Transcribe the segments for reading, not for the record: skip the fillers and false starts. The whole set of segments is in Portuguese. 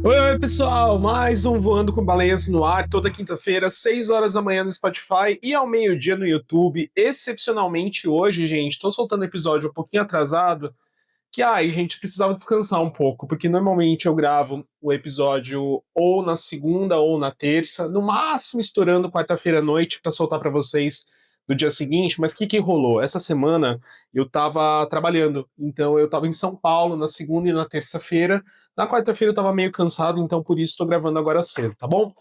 Oi, pessoal! Mais um Voando com Baleias no ar, toda quinta-feira, 6 horas da manhã no Spotify e ao meio-dia no YouTube. Excepcionalmente hoje, gente, tô soltando episódio um pouquinho atrasado, que aí, gente, precisava descansar um pouco, porque normalmente eu gravo o episódio ou na segunda ou na terça, no máximo estourando quarta-feira à noite para soltar para vocês no dia seguinte. Mas o que rolou? Essa semana eu tava trabalhando, então eu tava em São Paulo na segunda e na terça-feira. Na quarta-feira eu tava meio cansado, então por isso estou gravando agora cedo, tá bom?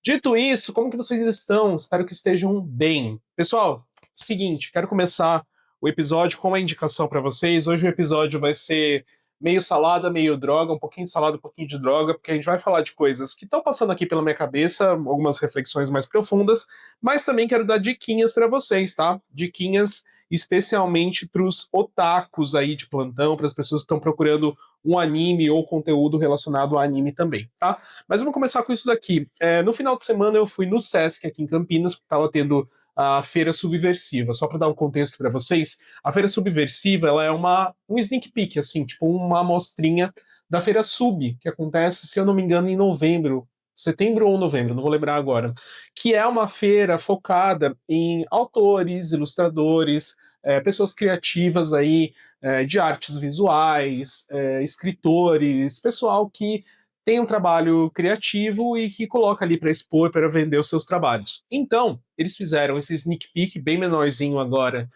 Dito isso, como que vocês estão? Espero que estejam bem. Pessoal, seguinte, quero começar o episódio com uma indicação para vocês. Hoje o episódio vai ser meio salada, meio droga, um pouquinho de salada, um pouquinho de droga, porque a gente vai falar de coisas que estão passando aqui pela minha cabeça, algumas reflexões mais profundas, mas também quero dar diquinhas para vocês, tá? Diquinhas especialmente para os otakus aí de plantão, para as pessoas que estão procurando um anime ou conteúdo relacionado a anime também, tá? Mas vamos começar com isso daqui. No final de semana eu fui no Sesc aqui em Campinas, que estava tendo a Feira Subversiva. Só para dar um contexto para vocês, a Feira Subversiva ela é um sneak peek, assim, tipo uma amostrinha da Feira Sub, que acontece, se eu não me engano, em novembro. Setembro ou novembro, não vou lembrar agora. Que é uma feira focada em autores, ilustradores, pessoas criativas aí, de artes visuais, escritores, pessoal que tem um trabalho criativo e que coloca ali para expor, para vender os seus trabalhos. Então, eles fizeram esse sneak peek bem menorzinho agora,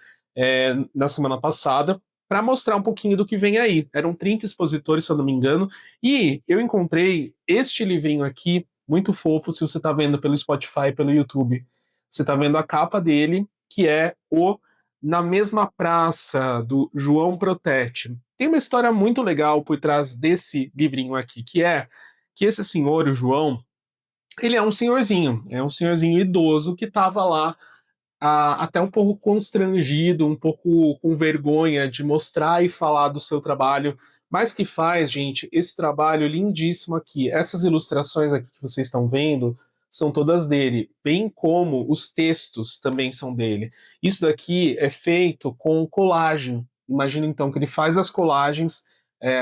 na semana passada, para mostrar um pouquinho do que vem aí. Eram 30 expositores, se eu não me engano, e eu encontrei este livrinho aqui, muito fofo, se você está vendo pelo Spotify, pelo YouTube. Você está vendo a capa dele, que é o Na Mesma Praça, do João Protete. Tem uma história muito legal por trás desse livrinho aqui, que é que esse senhor, o João, ele é um senhorzinho idoso que estava lá até um pouco constrangido, um pouco com vergonha de mostrar e falar do seu trabalho, mas que faz, gente, esse trabalho lindíssimo aqui. Essas ilustrações aqui que vocês estão vendo são todas dele, bem como os textos também são dele. Isso daqui é feito com colagem. Imagina então que ele faz as colagens,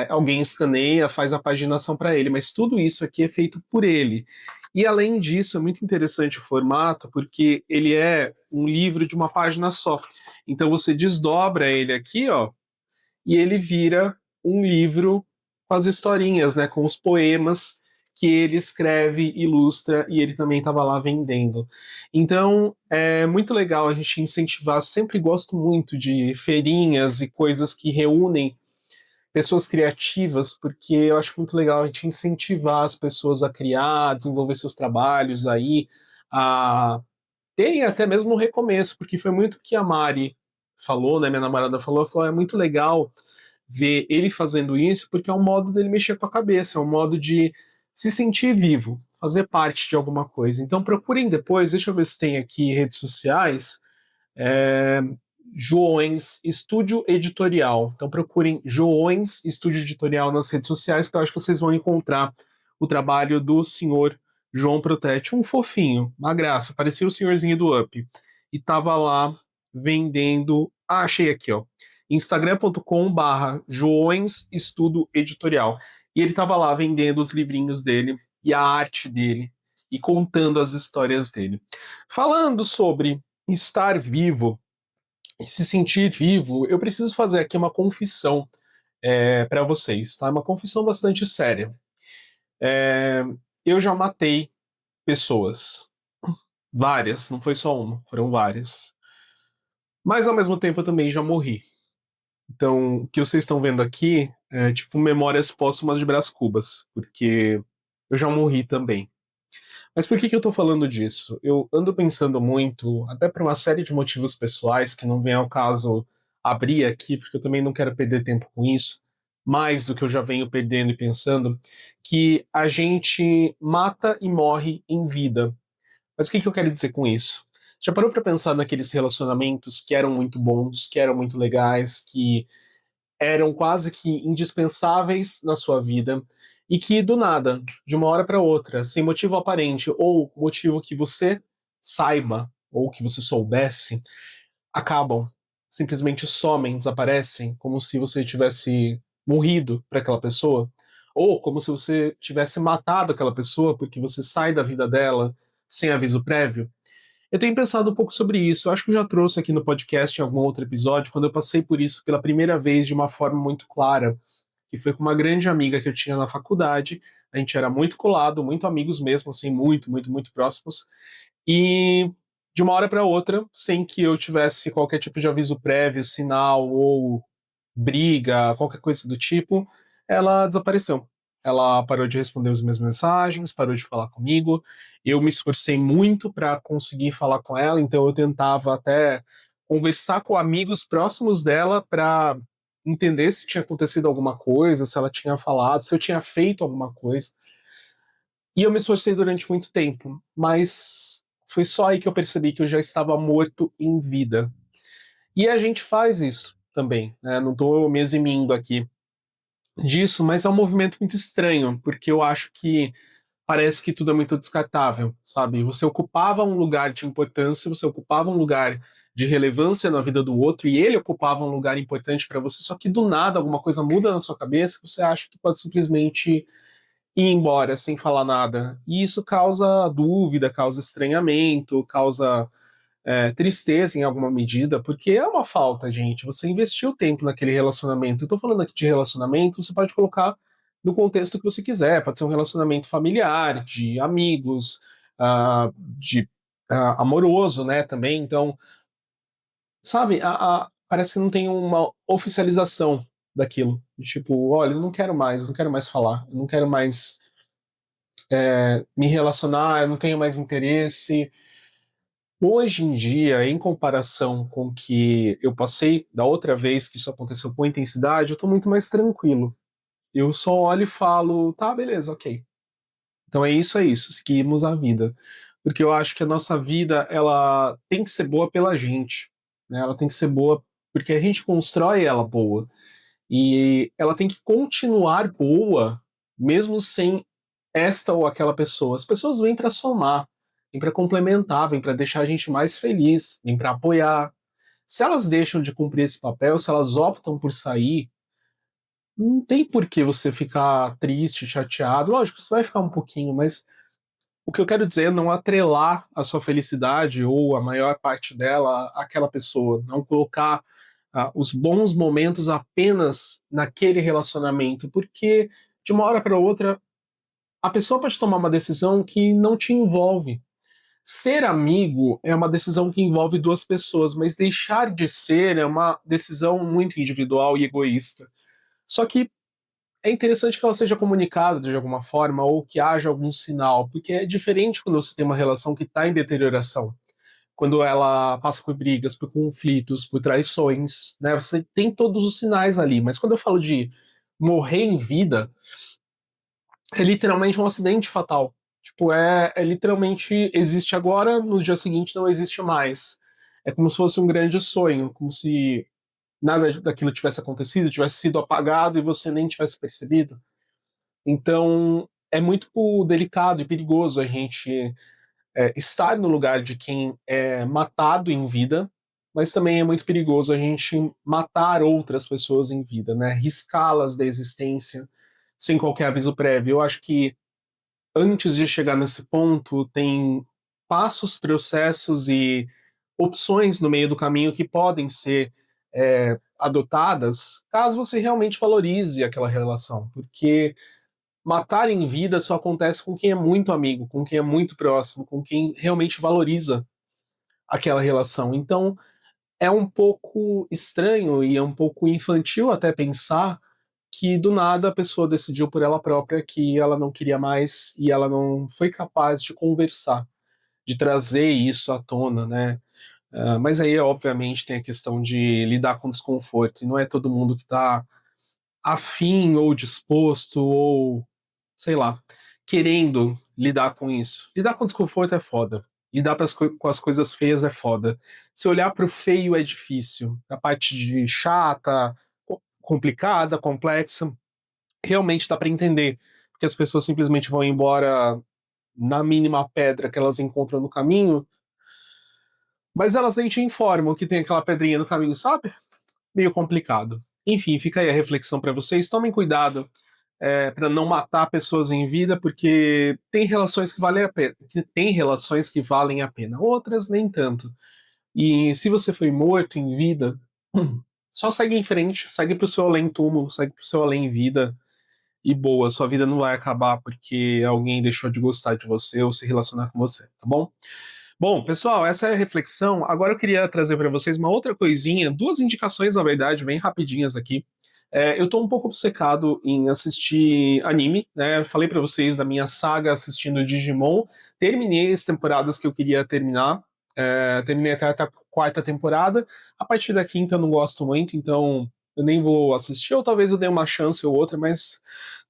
alguém escaneia, faz a paginação para ele, mas tudo isso aqui é feito por ele. E além disso, é muito interessante o formato, porque ele é um livro de uma página só. Então você desdobra ele aqui, ó, e ele vira um livro com as historinhas, né, com os poemas que ele escreve, ilustra, e ele também estava lá vendendo. Então, é muito legal a gente incentivar, sempre gosto muito de feirinhas e coisas que reúnem pessoas criativas, porque eu acho muito legal a gente incentivar as pessoas a criar, a desenvolver seus trabalhos aí, a terem até mesmo um recomeço, porque foi muito o que a Mari falou, né? Minha namorada falou, é muito legal ver ele fazendo isso, porque é um modo dele mexer com a cabeça, é um modo de se sentir vivo, fazer parte de alguma coisa. Então procurem depois, deixa eu ver se tem aqui redes sociais. É, Joões Estúdio Editorial. Então procurem Joões Estúdio Editorial nas redes sociais, que eu acho que vocês vão encontrar o trabalho do senhor João Protete, um fofinho, uma graça, parecia o senhorzinho do Up. E tava lá vendendo. Ah, achei aqui, ó. Instagram.com/barra Joões Estudo Editorial. E ele tava lá vendendo os livrinhos dele e a arte dele e contando as histórias dele. Falando sobre estar vivo e se sentir vivo, eu preciso fazer aqui uma confissão para vocês, tá? Uma confissão bastante séria. É, eu já matei pessoas, várias, não foi só uma, foram várias. Mas ao mesmo tempo eu também já morri. Então, o que vocês estão vendo aqui é tipo memórias póstumas de Brás Cubas, porque eu já morri também. Mas por que eu tô falando disso? Eu ando pensando muito, até por uma série de motivos pessoais, que não vem ao caso abrir aqui, porque eu também não quero perder tempo com isso, mais do que eu já venho perdendo e pensando, que a gente mata e morre em vida. Mas o que eu quero dizer com isso? Já parou para pensar naqueles relacionamentos que eram muito bons, que eram muito legais, que eram quase que indispensáveis na sua vida e que do nada, de uma hora para outra, sem motivo aparente ou motivo que você saiba ou que você soubesse, acabam, simplesmente somem, desaparecem, como se você tivesse morrido para aquela pessoa? ou como se você tivesse matado aquela pessoa porque você sai da vida dela sem aviso prévio. Eu tenho pensado um pouco sobre isso. Eu acho que eu já trouxe aqui no podcast em algum outro episódio, quando eu passei por isso pela primeira vez de uma forma muito clara, que foi com uma grande amiga que eu tinha na faculdade. A gente era muito colado, muito amigos mesmo, assim, muito, muito, muito próximos. E de uma hora para outra, sem que eu tivesse qualquer tipo de aviso prévio, sinal ou briga, qualquer coisa do tipo, ela desapareceu. Ela parou de responder as minhas mensagens, parou de falar comigo. Eu me esforcei muito para conseguir falar com ela, então eu tentava até conversar com amigos próximos dela para entender se tinha acontecido alguma coisa, se ela tinha falado, se eu tinha feito alguma coisa. E eu me esforcei durante muito tempo, mas foi só aí que eu percebi que eu já estava morto em vida. E a gente faz isso também, né? Não estou me eximindo aqui disso, mas é um movimento muito estranho, porque eu acho que parece que tudo é muito descartável, sabe? Você ocupava um lugar de importância, você ocupava um lugar de relevância na vida do outro, e ele ocupava um lugar importante para você, só que do nada alguma coisa muda na sua cabeça que você acha que pode simplesmente ir embora sem falar nada. E isso causa dúvida, causa estranhamento, causa tristeza em alguma medida, porque é uma falta, gente. Você investiu tempo naquele relacionamento. Eu tô falando aqui de relacionamento, você pode colocar no contexto que você quiser. Pode ser um relacionamento familiar, de amigos, amoroso, né, também. Então, sabe, parece que não tem uma oficialização daquilo. Tipo, olha, eu não quero mais, eu não quero mais falar, eu não quero mais me relacionar, eu não tenho mais interesse. Hoje em dia, em comparação com o que eu passei da outra vez que isso aconteceu com intensidade, eu tô muito mais tranquilo. Eu só olho e falo, tá, beleza, ok. Então é isso, seguimos a vida. Porque eu acho que a nossa vida, ela tem que ser boa pela gente, né? Ela tem que ser boa porque a gente constrói ela boa. E ela tem que continuar boa, mesmo sem esta ou aquela pessoa. As pessoas vêm para somar, vêm para complementar, vêm para deixar a gente mais feliz, vêm para apoiar. Se elas deixam de cumprir esse papel, se elas optam por sair, não tem por que você ficar triste, chateado. Lógico, você vai ficar um pouquinho, mas o que eu quero dizer é não atrelar a sua felicidade ou a maior parte dela àquela pessoa, não colocar os bons momentos apenas naquele relacionamento, porque de uma hora para outra a pessoa pode tomar uma decisão que não te envolve. Ser amigo é uma decisão que envolve duas pessoas, mas deixar de ser é uma decisão muito individual e egoísta. Só que é interessante que ela seja comunicada de alguma forma ou que haja algum sinal, porque é diferente quando você tem uma relação que está em deterioração, quando ela passa por brigas, por conflitos, por traições, né? Você tem todos os sinais ali, mas quando eu falo de morrer em vida, é literalmente um acidente fatal. Tipo, é literalmente existe agora, no dia seguinte não existe mais. É como se fosse um grande sonho, como se nada daquilo tivesse acontecido, tivesse sido apagado e você nem tivesse percebido. Então, é muito delicado e perigoso a gente estar no lugar de quem é matado em vida, mas também é muito perigoso a gente matar outras pessoas em vida, né? Riscá-las da existência sem qualquer aviso prévio. Eu acho que antes de chegar nesse ponto, tem passos, processos e opções no meio do caminho que podem ser adotadas caso você realmente valorize aquela relação, porque matar em vida só acontece com quem é muito amigo, com quem é muito próximo, com quem realmente valoriza aquela relação. Então, é um pouco estranho e é um pouco infantil até pensar que do nada a pessoa decidiu por ela própria que ela não queria mais e ela não foi capaz de conversar, de trazer isso à tona, né? Mas aí, obviamente, tem a questão de lidar com desconforto, e não é todo mundo que está afim ou disposto ou sei lá, querendo lidar com isso. Lidar com desconforto é foda. Lidar com as coisas feias é foda. Se olhar pro feio é difícil. A parte de chata, complicada, complexa, realmente dá pra entender. Porque as pessoas simplesmente vão embora na mínima pedra que elas encontram no caminho, mas elas nem te informam que tem aquela pedrinha no caminho, sabe? Meio complicado. Enfim, fica aí a reflexão pra vocês. Tomem cuidado para não matar pessoas em vida, porque tem relações que valem a pena, tem relações que valem a pena, outras nem tanto. E se você foi morto em vida, só segue em frente, segue pro seu além-túmulo, segue pro seu além-vida e boa, sua vida não vai acabar porque alguém deixou de gostar de você ou se relacionar com você, tá bom? Bom, pessoal, essa é a reflexão. Agora eu queria trazer para vocês uma outra coisinha, duas indicações, na verdade, bem rapidinhas aqui. Eu tô um pouco obcecado em assistir anime, né? Eu falei para vocês da minha saga assistindo Digimon. Terminei as temporadas que eu queria terminar. Terminei até a quarta temporada. A partir da quinta eu não gosto muito, então eu nem vou assistir, ou talvez eu dê uma chance ou outra, mas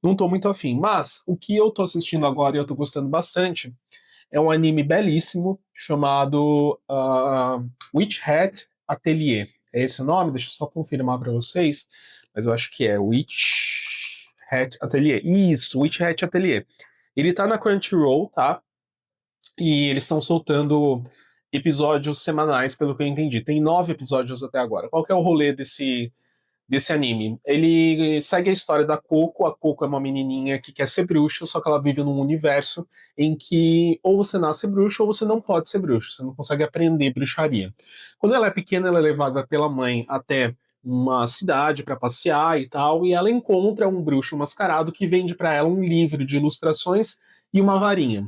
não tô muito afim. Mas o que eu tô assistindo agora e eu tô gostando bastante é um anime belíssimo chamado Witch Hat Atelier. É esse o nome? Deixa eu só confirmar para vocês, mas eu acho que é Witch Hat Atelier. Isso, Witch Hat Atelier. Ele tá na Crunchyroll, tá? E eles estão soltando episódios semanais, pelo que eu entendi. Tem 9 episódios até agora. Qual que é o rolê desse anime? Ele segue a história da Coco. A Coco é uma menininha que quer ser bruxa, só que ela vive num universo em que ou você nasce bruxa ou você não pode ser bruxa. Você não consegue aprender bruxaria. Quando ela é pequena, ela é levada pela mãe até uma cidade para passear e tal, e ela encontra um bruxo mascarado que vende para ela um livro de ilustrações e uma varinha.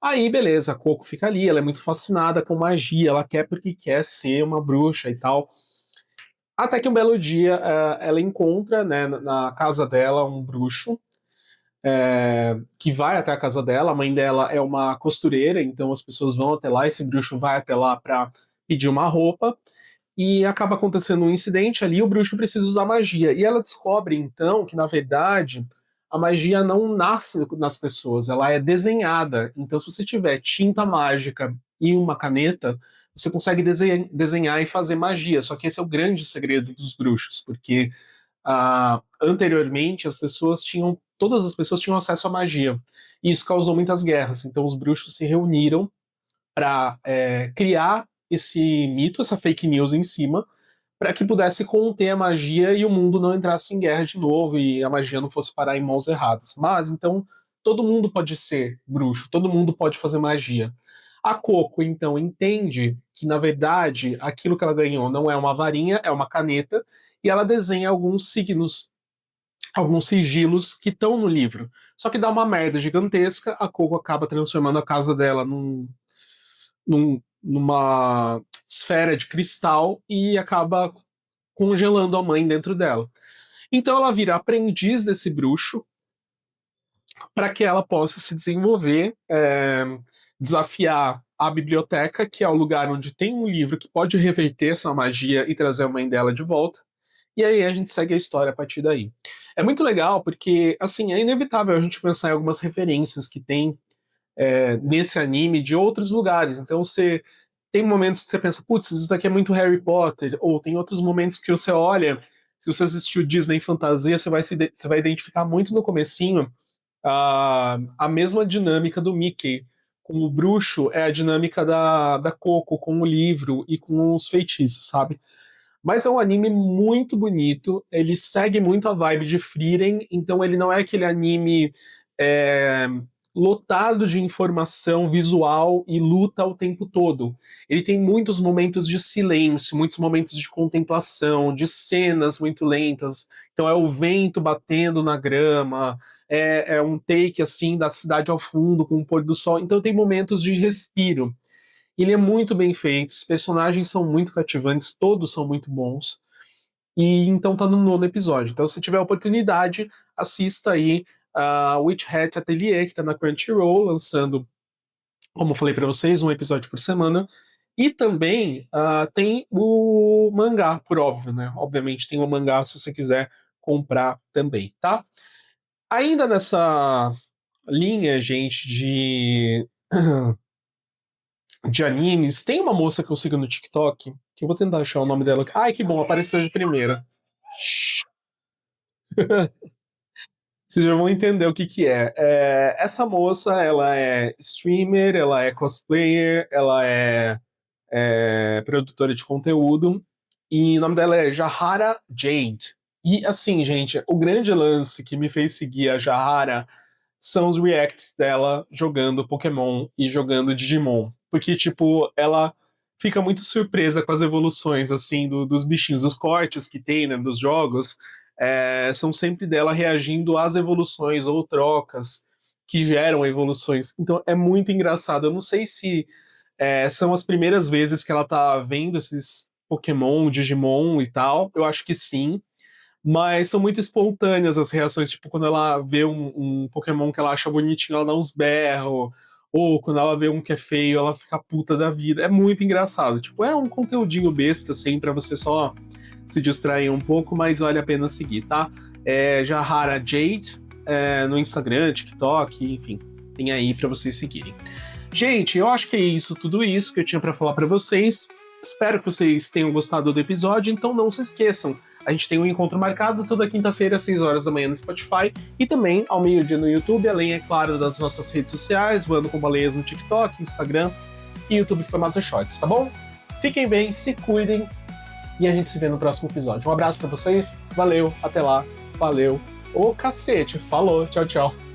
Aí, beleza, a Coco fica ali, ela é muito fascinada com magia, ela quer porque quer ser uma bruxa e tal. Até que um belo dia ela encontra, né, na casa dela um bruxo que vai até a casa dela. A mãe dela é uma costureira, então as pessoas vão até lá. Esse bruxo vai até lá para pedir uma roupa e acaba acontecendo um incidente ali. O bruxo precisa usar magia e ela descobre então que na verdade a magia não nasce nas pessoas, ela é desenhada. Então, se você tiver tinta mágica e uma caneta, você consegue desenhar e fazer magia. Só que esse é o grande segredo dos bruxos, porque anteriormente todas as pessoas tinham acesso à magia. E isso causou muitas guerras. Então os bruxos se reuniram para criar esse mito, essa fake news em cima, para que pudesse conter a magia e o mundo não entrasse em guerra de novo e a magia não fosse parar em mãos erradas. Mas então todo mundo pode ser bruxo, todo mundo pode fazer magia. A Coco então entende que na verdade aquilo que ela ganhou não é uma varinha, é uma caneta, e ela desenha alguns signos, alguns sigilos que estão no livro. Só que dá uma merda gigantesca, a Coco acaba transformando a casa dela numa esfera de cristal e acaba congelando a mãe dentro dela. Então ela vira aprendiz desse bruxo para que ela possa se desenvolver, desafiar a biblioteca, que é o lugar onde tem um livro que pode reverter essa magia e trazer a mãe dela de volta. E aí a gente segue a história a partir daí. É muito legal porque, assim, é inevitável a gente pensar em algumas referências que tem nesse anime de outros lugares. Então você tem momentos que você pensa, putz, isso daqui é muito Harry Potter, ou tem outros momentos que você olha, se você assistiu Disney Fantasia, você vai identificar muito no comecinho a mesma dinâmica do Mickey. Com o bruxo é a dinâmica da Coco, com o livro e com os feitiços, sabe? Mas é um anime muito bonito, ele segue muito a vibe de Frieren, então ele não é aquele anime é, lotado de informação visual e luta o tempo todo. Ele tem muitos momentos de silêncio, muitos momentos de contemplação, de cenas muito lentas. Então é o vento batendo na grama, é um take assim da cidade ao fundo com o pôr do sol. Então tem momentos de respiro. Ele é muito bem feito, os personagens são muito cativantes, todos são muito bons. E então tá no 9º episódio. Então, se tiver oportunidade, assista aí a Witch Hat Atelier, que tá na Crunchyroll, lançando, como eu falei pra vocês, um episódio por semana. E também tem o mangá, por óbvio, né? Obviamente tem o mangá se você quiser comprar também, tá? Ainda nessa linha, gente, de animes, tem uma moça que eu sigo no TikTok, que eu vou tentar achar o nome dela. Ai, que bom, apareceu de primeira. Vocês já vão entender o que que é. Essa moça, ela é streamer, ela é cosplayer, ela é produtora de conteúdo, e o nome dela é Jahara Jade. E assim, gente, o grande lance que me fez seguir a Jahara são os reacts dela jogando Pokémon e jogando Digimon. Porque, tipo, ela fica muito surpresa com as evoluções, assim, dos bichinhos. Os cortes que tem, né, dos jogos, são sempre dela reagindo às evoluções ou trocas que geram evoluções. Então é muito engraçado. Eu não sei se são as primeiras vezes que ela tá vendo esses Pokémon, Digimon e tal. Eu acho que sim. Mas são muito espontâneas as reações, tipo, quando ela vê um Pokémon que ela acha bonitinho, ela dá uns berros, ou quando ela vê um que é feio, ela fica puta da vida. É muito engraçado. Tipo, é um conteúdinho besta, assim, pra você só se distrair um pouco, mas vale a pena seguir, tá? Jahara Jade, no Instagram, TikTok, enfim, tem aí pra vocês seguirem. Gente, eu acho que é isso, tudo isso que eu tinha pra falar pra vocês. Espero que vocês tenham gostado do episódio, então não se esqueçam. A gente tem um encontro marcado toda quinta-feira, às 6 horas da manhã no Spotify e também ao meio-dia no YouTube, além, é claro, das nossas redes sociais, Voando com Baleias no TikTok, Instagram e YouTube Formato Shorts, tá bom? Fiquem bem, se cuidem e a gente se vê no próximo episódio. Um abraço pra vocês, valeu, até lá, valeu. Ô cacete, falou, tchau, tchau.